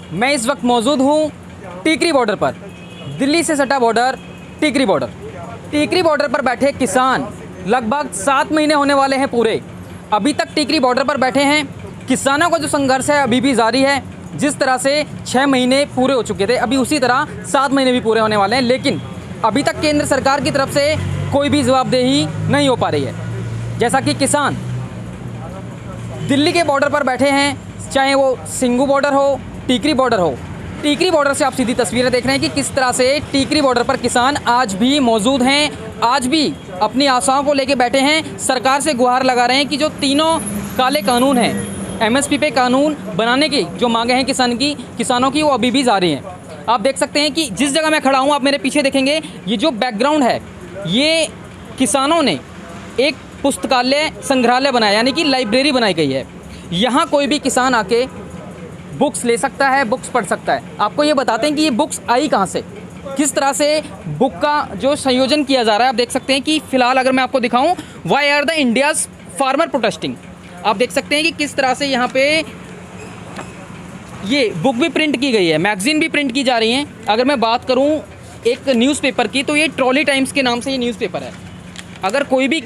मैं इस वक्त मौजूद हूँ टीकरी बॉर्डर पर, दिल्ली से सटा border Tikri border. Tikri border पर बैठे किसान लगभग 7 महीने होने वाले हैं पूरे, अभी तक टीकरी बॉर्डर पर बैठे हैं। किसानों का जो संघर्ष है अभी भी जारी है। जिस तरह से 6 महीने पूरे हो चुके थे, अभी उसी तरह 7 महीने भी पूरे होने वाले हैं, लेकिन अभी तक केंद्र सरकार की तरफ से कोई भी जवाबदेही नहीं हो पा रही है। जैसा कि किसान दिल्ली के बॉर्डर पर बैठे हैं, चाहे वो सिंगू बॉर्डर हो, टीकरी बॉर्डर हो। टीकरी बॉर्डर से आप सीधी तस्वीरें देख रहे हैं कि किस तरह से टीकरी बॉर्डर पर किसान आज भी मौजूद हैं, आज भी अपनी आशाओं को लेके बैठे हैं। सरकार से गुहार लगा रहे हैं कि जो तीनों काले कानून हैं, एमएसपी पे कानून बनाने की जो मांगे हैं किसानों की वो अभी भी जारी हैं। आप देख सकते हैं कि जिस जगह मैं खड़ा हूँ, आप मेरे पीछे देखेंगे, ये जो बैकग्राउंड है, ये किसानों ने एक पुस्तकालय संग्रहालय बनाया, यानी कि लाइब्रेरी बनाई गई है। यहाँ कोई भी किसान आके बुक्स ले सकता है, बुक्स पढ़ सकता है। आपको ये बताते हैं कि ये बुक्स आई कहाँ से, किस तरह से बुक का जो संयोजन किया जा रहा है। आप देख सकते हैं कि फ़िलहाल अगर मैं आपको दिखाऊं, why are the India's farmer protesting, आप देख सकते हैं कि किस तरह से यहाँ पे ये बुक भी प्रिंट की गई है, मैगज़ीन भी प्रिंट की जा रही हैं। अगर मैं बात करूँ एक न्यूज़पेपर की, तो ये ट्रॉली टाइम्स के नाम से ये न्यूज़पेपर है। अगर कोई भी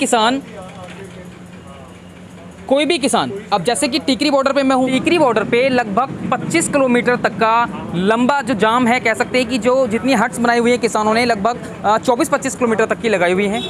किसान, अब जैसे कि टीकरी बॉर्डर पे मैं हूँ, टीकरी बॉर्डर पे लगभग 25 किलोमीटर तक का लंबा जो जाम है, कह सकते हैं कि जो जितनी हट्स बनाई हुई है किसानों ने, लगभग 24-25 किलोमीटर तक की लगाई हुई हैं।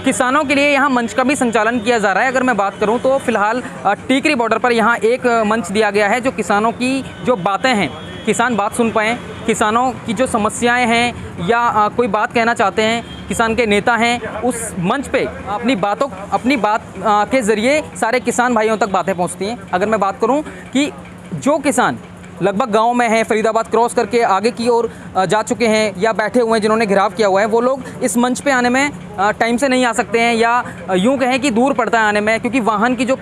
किसानों के लिए यहाँ मंच का भी संचालन किया जा रहा है। अगर मैं बात करूँ तो फ़िलहाल टीकरी बॉर्डर पर यहाँ एक मंच दिया गया है, जो किसानों की जो बातें हैं, किसान बात सुन पाएँ, किसानों की जो समस्याएं हैं या कोई बात कहना चाहते हैं, किसान के नेता हैं, उस मंच पे अपनी बात के ज़रिए सारे किसान भाइयों तक बातें पहुंचती हैं। अगर मैं बात करूं कि जो किसान लगभग गांव में हैं, फरीदाबाद क्रॉस करके आगे की ओर जा चुके हैं या बैठे हुए हैं, जिन्होंने घिराव किया हुआ है, वो लोग इस मंच पे आने में टाइम से नहीं आ सकते हैं, या यूँ कहें कि दूर पड़ता है आने में, क्योंकि वाहन की जो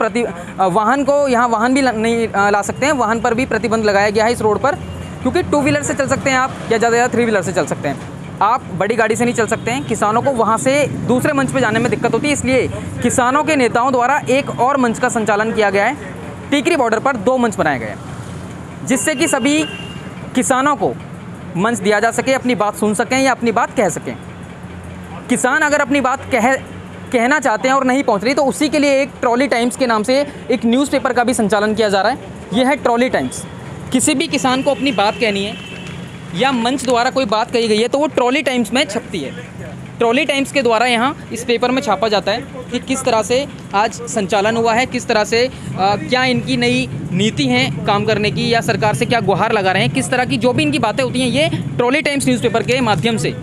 वाहन को यहाँ वाहन भी नहीं ला सकते हैं। वाहन पर भी प्रतिबंध लगाया गया है इस रोड पर, क्योंकि 2 व्हीलर से चल सकते हैं आप, या ज़्यादा से ज़्यादा 3 व्हीलर से चल सकते हैं आप, बड़ी गाड़ी से नहीं चल सकते हैं। किसानों को वहाँ से दूसरे मंच पे जाने में दिक्कत होती है, इसलिए किसानों के नेताओं द्वारा एक और मंच का संचालन किया गया है। टीकरी बॉर्डर पर 2 मंच बनाए गए हैं, जिससे कि सभी किसानों को मंच दिया जा सके, अपनी बात सुन सकें या अपनी बात कह सकें। किसान अगर अपनी बात कहना चाहते हैं और नहीं पहुँच रही, तो उसी के लिए एक ट्रॉली टाइम्स के नाम से एक न्यूज़पेपर का भी संचालन किया जा रहा है। यह है ट्रॉली टाइम्स। किसी भी किसान को अपनी बात कहनी है या मंच द्वारा कोई बात कही गई है, तो वो ट्रॉली टाइम्स में छपती है। ट्रॉली टाइम्स के द्वारा यहाँ इस पेपर में छापा जाता है कि किस तरह से आज संचालन हुआ है, किस तरह से क्या इनकी नई नीति हैं काम करने की, या सरकार से क्या गुहार लगा रहे हैं, किस तरह की जो भी इनकी बातें होती हैं, ये ट्रॉली टाइम्स न्यूज़पेपर के माध्यम से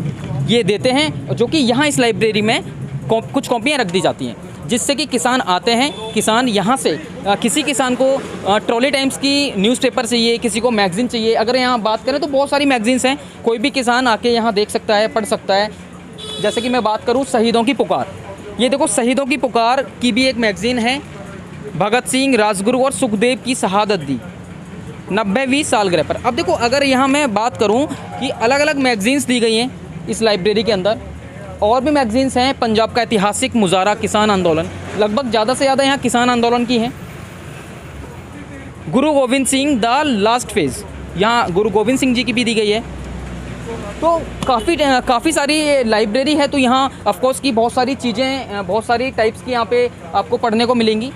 ये देते हैं, जो कि यहाँ इस लाइब्रेरी में कुछ कॉपियाँ रख दी जाती हैं, जिससे कि किसान आते हैं। किसान यहाँ से किसी किसान को ट्रॉली टाइम्स की न्यूज़पेपर चाहिए, किसी को मैगज़ीन चाहिए। अगर यहाँ बात करें तो बहुत सारी मैगज़ीन्स हैं, कोई भी किसान आके यहाँ देख सकता है, पढ़ सकता है। जैसे कि मैं बात करूँ शहीदों की पुकार, ये देखो शहीदों की पुकार की भी एक मैगज़ीन है। भगत सिंह, राजगुरु और सुखदेव की शहादत दी 90वीं सालगिरह पर। अब देखो, अगर यहाँ मैं बात करूँ कि अलग अलग मैगज़ीन्स दी गई हैं इस लाइब्रेरी के अंदर, और भी मैगज़ीन्स हैं। पंजाब का ऐतिहासिक मुजाहरा, किसान आंदोलन, लगभग ज़्यादा से ज़्यादा यहाँ किसान आंदोलन की हैं। गुरु Govind Singh the last phase, यहाँ गुरु गोविंद सिंह जी की भी दी गई है। तो काफ़ी सारी लाइब्रेरी है, तो यहाँ ऑफकोर्स की बहुत सारी चीज़ें, बहुत सारी टाइप्स की यहाँ पे आपको पढ़ने को मिलेंगी।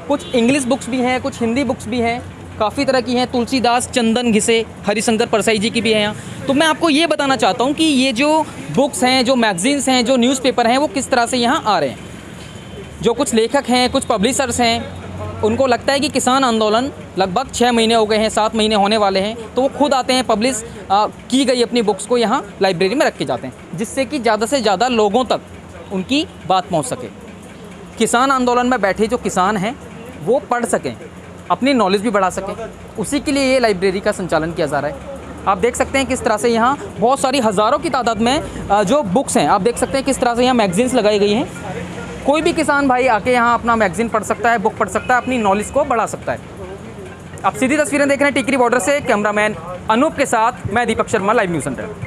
कुछ इंग्लिश बुक्स भी हैं, कुछ हिंदी बुक्स भी हैं, काफ़ी तरह की हैं। तुलसीदास, चंदन घिसे, हरिशंकर परसाई जी की भी है यहाँ। तो मैं आपको ये बताना चाहता हूँ कि ये जो बुक्स हैं, जो मैगज़ीन्स हैं, जो न्यूज़पेपर हैं, वो किस तरह से यहाँ आ रहे हैं। जो कुछ लेखक हैं, कुछ पब्लिशर्स हैं, उनको लगता है कि किसान आंदोलन लगभग 6 महीने हो गए हैं, 7 महीने होने वाले हैं, तो वो खुद आते हैं, पब्लिश की गई अपनी बुक्स को यहाँ लाइब्रेरी में रख के जाते हैं, जिससे कि ज़्यादा से ज़्यादा लोगों तक उनकी बात पहुँच सके। किसान आंदोलन में बैठे जो किसान हैं वो पढ़ सकें, अपनी नॉलेज भी बढ़ा सकें, उसी के लिए ये लाइब्रेरी का संचालन किया जा रहा है। आप देख सकते हैं किस तरह से यहाँ बहुत सारी हज़ारों की तादाद में जो बुक्स हैं, आप देख सकते हैं किस तरह से यहाँ मैगज़ीन्स लगाई गई हैं। कोई भी किसान भाई आके यहाँ अपना मैगज़ीन पढ़ सकता है, बुक पढ़ सकता है, अपनी नॉलेज को बढ़ा सकता है। आप सीधी तस्वीरें देख रहे हैं टीकरी बॉर्डर से। कैमरामैन अनूप के साथ मैं Deepak Sharma, live news centre.